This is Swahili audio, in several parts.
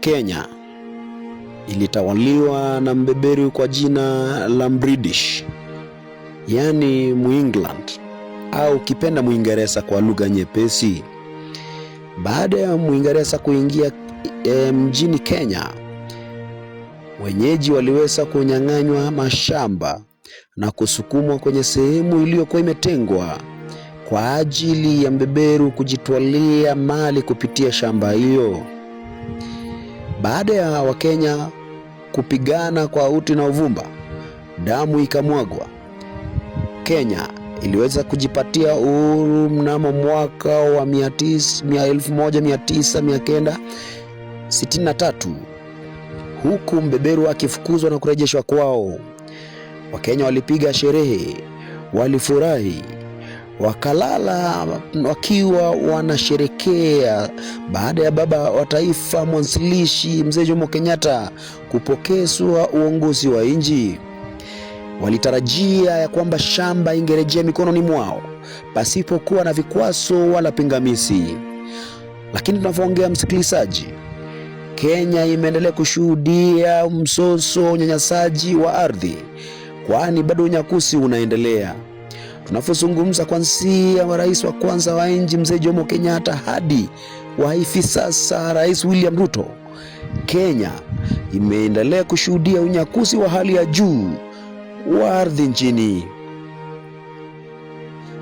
Kenya ilitawaliwa na mbeberu kwa jina la British, yani Muengland au kipenda Muingereza kwa lugha nyepesi. Baada ya Muingereza kuingia mjini Kenya, wenyeji waliweza kunyang'anywa mashamba na kusukumwa kwenye sehemu iliyokuwa imetengwa kwa ajili ya mbeberu kujitwalia mali kupitia shamba hiyo. Baada ya Wakenya kupigana kwa uti na uvumba, damu ikamwagwa, Kenya iliweza kujipatia uhuru mnamo mwaka wa 1963, huku mbeberu akifukuzwa na kurejeshwa kwao. Wakenya walipiga sherehe, walifurahi, wakalala wakiwa wanasherekea baada ya baba wa taifa mwanzilishi Mzee Jomo Kenyatta kupokezwa uongozi wa nchi. Walitarajia ya kwamba shamba ingerejea mikononi mwao pasipokuwa na vikwazo wala pingamizi. Lakini tunavyoongea, msikilizaji, Kenya imeendelea kushuhudia msoso, unyanyasaji wa ardhi, kwani bado unyakuzi unaendelea. Tunapozungumza kuanzia wa rais wa kwanza wa nchi Mzee Jomo Kenyatta hadi wa hivi sasa Rais William Ruto, Kenya imeendelea kushuhudia unyakuzi wa hali ya juu wa ardhi nchini.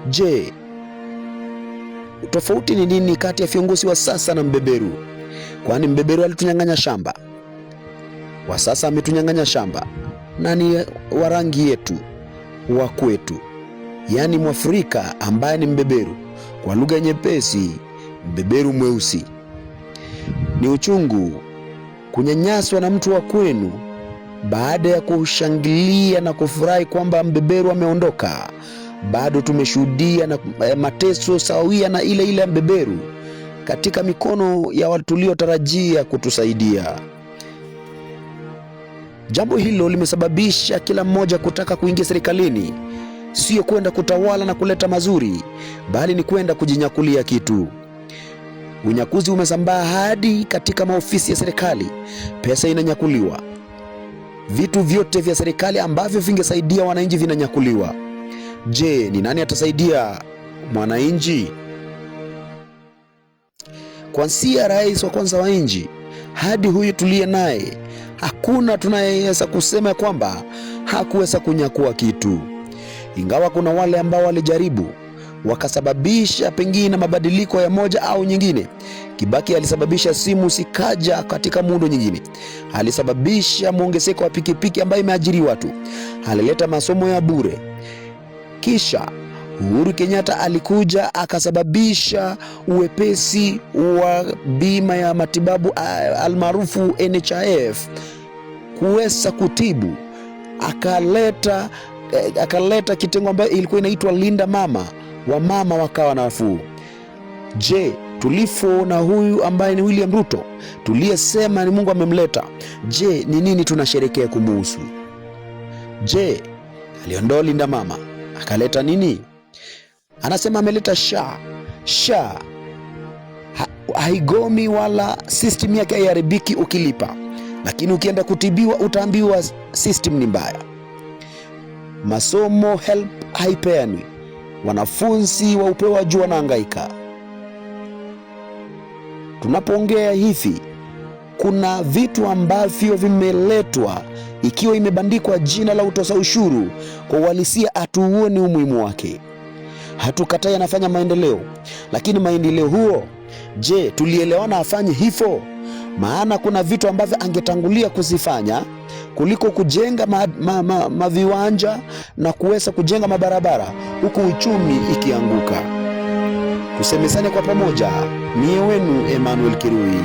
Je, tofauti ni nini kati ya viongozi wa sasa na mbeberu? Kwani mbeberu alitunyang'anya shamba, wa sasa ametunyang'anya shamba na ni wa rangi yetu, wa kwetu, yani Mwafrika ambaye ni mbeberu. Kwa lugha nyepesi, mbeberu mweusi. Ni uchungu kunyanyaswa na mtu wa kwenu baada ya kushangilia na kufurahi kwamba mbeberu ameondoka. Bado tumeshuhudia na mateso sawia na ile ya mbeberu katika mikono ya watu tuliotarajia kutusaidia. Jambo hilo limesababisha kila mmoja kutaka kuingia serikalini, sio kwenda kutawala na kuleta mazuri, bali ni kwenda kujinyakulia kitu. Unyakuzi umesambaa hadi katika maofisi ya serikali. Pesa inanyakuliwa, vitu vyote vya serikali ambavyo vingesaidia wananchi vinanyakuliwa. Je, ni nani atasaidia mwananchi? Kuanzia rais wa kwanza wa nchi hadi huyu tuliye naye, hakuna tunayeweza kusema kwamba hakuweza kunyakua kitu. Ingawa kuna wale ambao walijaribu wakasababisha pengine mabadiliko ya moja au nyingine. Kibaki alisababisha simu sikaja katika muundo nyingine, alisababisha muongezeko wa pikipiki ambayo imeajiri watu, alileta masomo ya bure. Kisha Uhuru Kenyatta alikuja akasababisha uwepesi wa bima ya matibabu almaarufu NHIF kuweza kutibu. Akaleta kitengo ambayo ilikuwa inaitwa Linda Mama, wa mama wakawa nafuu. Je, tulifo na huyu ambaye ni William Ruto tuliyesema ni Mungu amemleta, je, ni nini tunasherekea kumuhusu? Je, aliondoa Linda Mama akaleta nini? Anasema ameleta SHA haigomi wala system yake haiharibiki ukilipa, lakini ukienda kutibiwa utaambiwa system ni mbaya. Masomo help haipeanwi, wanafunzi wa upeo wa juu wanahangaika. Tunapoongea hivi, kuna vitu ambavyo vimeletwa ikiwa imebandikwa jina la utoza ushuru, kwa uhalisia hatuuoni umuhimu wake. Hatukatai anafanya maendeleo, lakini maendeleo huo, je, tulielewana afanye hivyo? Maana kuna vitu ambavyo angetangulia kuzifanya kuliko kujenga maviwanja na kuweza kujenga mabarabara huku uchumi ikianguka. Tusemezane kwa pamoja. Mie wenu Emmanuel Kirui.